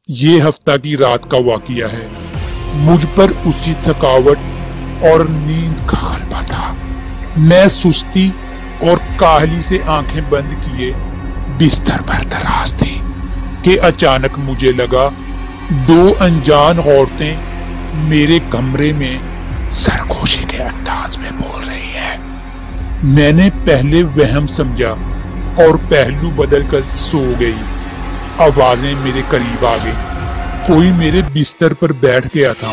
ये हफ्ता की रात का वाकया है। मुझ पर उसी थकावट और नींद का गलबा था। मैं सुस्ती और काहली से आंखें बंद किए बिस्तर पर दराज थी कि अचानक मुझे लगा दो अनजान औरतें मेरे कमरे में सरगोशी के अंदाज में बोल रही हैं। मैंने पहले वहम समझा और पहलू बदलकर सो गई। आवाजें मेरे करीब आ गई। कोई मेरे बिस्तर पर बैठ गया था।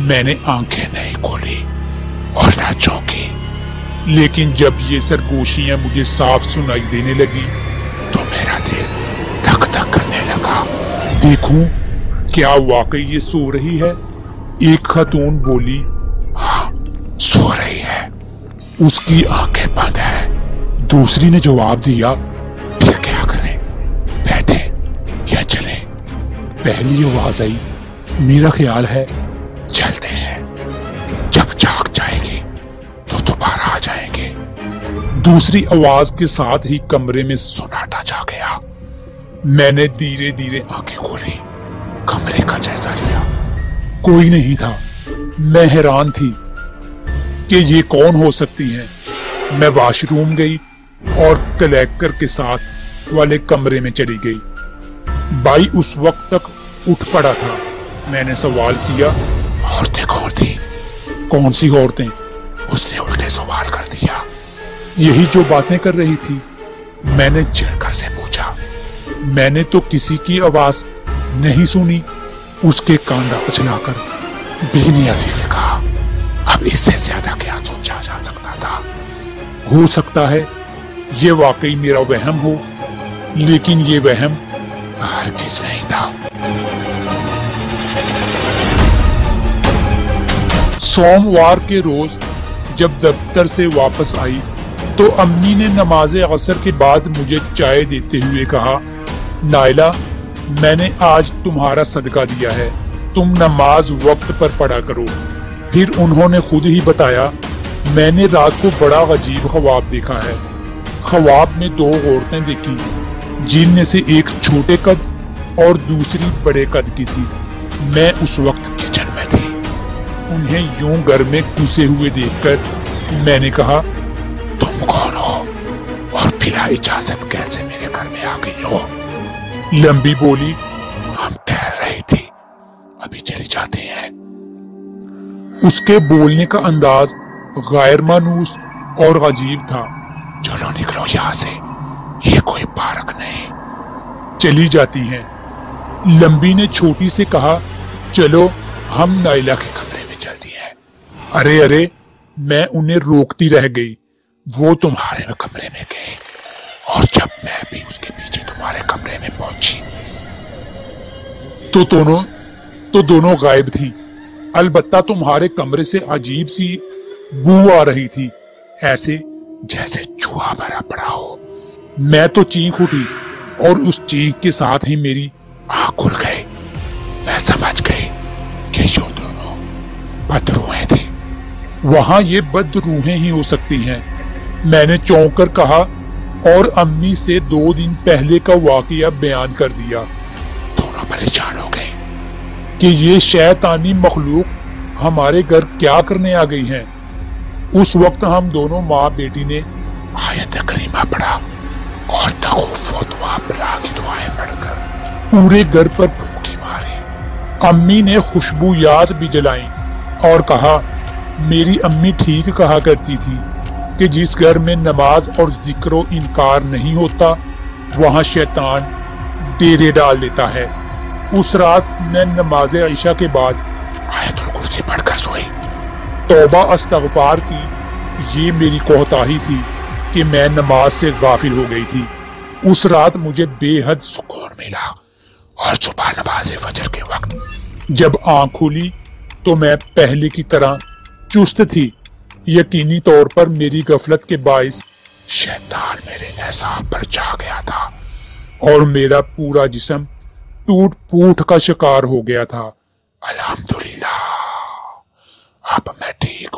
मैंने आंखें नहीं खोली और न चौंकी, लेकिन जब ये सरगोशियां मुझे साफ सुनाई देने लगी तो मेरा दिल धक धक करने लगा। देखूं क्या वाकई ये सो रही है? एक खातून बोली, हाँ सो रही है, उसकी आंखें बंद है। दूसरी ने जवाब दिया, फिर क्या करें, बैठे या चले? पहली आवाज आई, मेरा ख्याल है चलते हैं, जब जाग जाएगी तो दोबारा आ जाएंगे। दूसरी आवाज के साथ ही कमरे में सन्नाटा छा गया। मैंने धीरे धीरे आंखें खोली, कमरे का जायजा लिया। कोई नहीं था। मैं हैरान थी कि ये कौन हो सकती है। मैं वॉशरूम गई और कलेक्टर के साथ वाले कमरे में चली गई। बाई उस वक्त तक उठ पड़ा था। मैंने सवाल किया, औरतें कौन थी? कौन सी औरतें? उसने उल्टे सवाल कर दिया, यही जो बातें कर रही थी। मैंने चिढ़कर से पूछा, मैंने तो किसी की आवाज नहीं सुनी। उसके कांधा उछलाकर बेनियाजी से कहा, अब इससे ज्यादा क्या सोचा जा सकता था? हो सकता है ये वाकई मेरा वहम हो, लेकिन ये वहम हरगिज़ नहीं था। सोमवार के रोज जब दफ्तर से वापस आई तो अम्मी ने नमाज़े असर के बाद मुझे चाय देते हुए कहा, नाइला मैंने आज तुम्हारा सदका दिया है, तुम नमाज वक्त पर पढ़ा करो। फिर उन्होंने खुद ही बताया, मैंने रात को बड़ा अजीब ख्वाब देखा है। ख्वाब में दो औरतें देखी, जिनमें से एक छोटे कद और दूसरी बड़े कद की थी। मैं उस वक्त किचन में थी। उन्हें यूं घर में घुसे हुए देखकर मैंने कहा, तुम कौन हो और बिना इजाजत कैसे मेरे घर में आ गई हो? लंबी बोली, हम ठहर रही थी, अभी चली जाते हैं। उसके बोलने का अंदाज गैर मानूस और अजीब था। चलो निकलो यहाँ से, ये कोई पार्क नहीं। चली जाती हैं। लंबी ने छोटी से कहा, चलो हम नाइला के कमरे में चलती हैं। अरे अरे, मैं उन्हें रोकती रह गई। वो तुम्हारे कमरे में गई और जब मैं भी उसके पीछे तुम्हारे कमरे में पहुंची तो दोनों गायब थी। अलबत्ता तुम्हारे कमरे से अजीब सी बू आ रही थी, ऐसे जैसे चूहा भरा पड़ा हो। मैं तो चीख उठी और उस चीख के साथ ही मेरी आंख खुल गई। मैं समझ गई कि ये दोनों बदरूहें थी। वहां ये बदरूहें ही हो सकती हैं। मैंने चौंक कर कहा और अम्मी से 2 दिन पहले का वाकया बयान कर दिया। दोनों परेशान हो गए कि ये शैतानी मखलूक हमारे घर क्या करने आ गई हैं। उस वक्त हम दोनों माँ बेटी ने आयत करीमा पढ़ा और तखौफ व दुआ बला की दुआएं पढ़कर पूरे घर पर फूंकी मारी। अम्मी ने खुशबूयात भी जलाई और कहा, मेरी अम्मी ठीक कहा करती थी कि जिस घर में नमाज और जिक्र इनकार नहीं होता वहां शैतान डेरे डाल लेता है। उस रात मैं नमाज ईशा के बाद आयतुल कुर्सी पढ़कर सोई। तौबा अस्तगफार की ये मेरी कोताही थी कि मैं नमाज से गाफिल हो गई थी। उस रात मुझे बेहद सुकून मिला और सुबह नमाज फजर के वक्त जब आंख खुली तो मैं पहले की तरह चुस्त थी। यकीनी तौर पर मेरी गफलत के बाइस शैतान मेरे एसाब पर जा गया था और मेरा पूरा जिस्म टूट फूट का शिकार हो गया था। अल्हम्दुलिल्लाह, अब मैं ठीक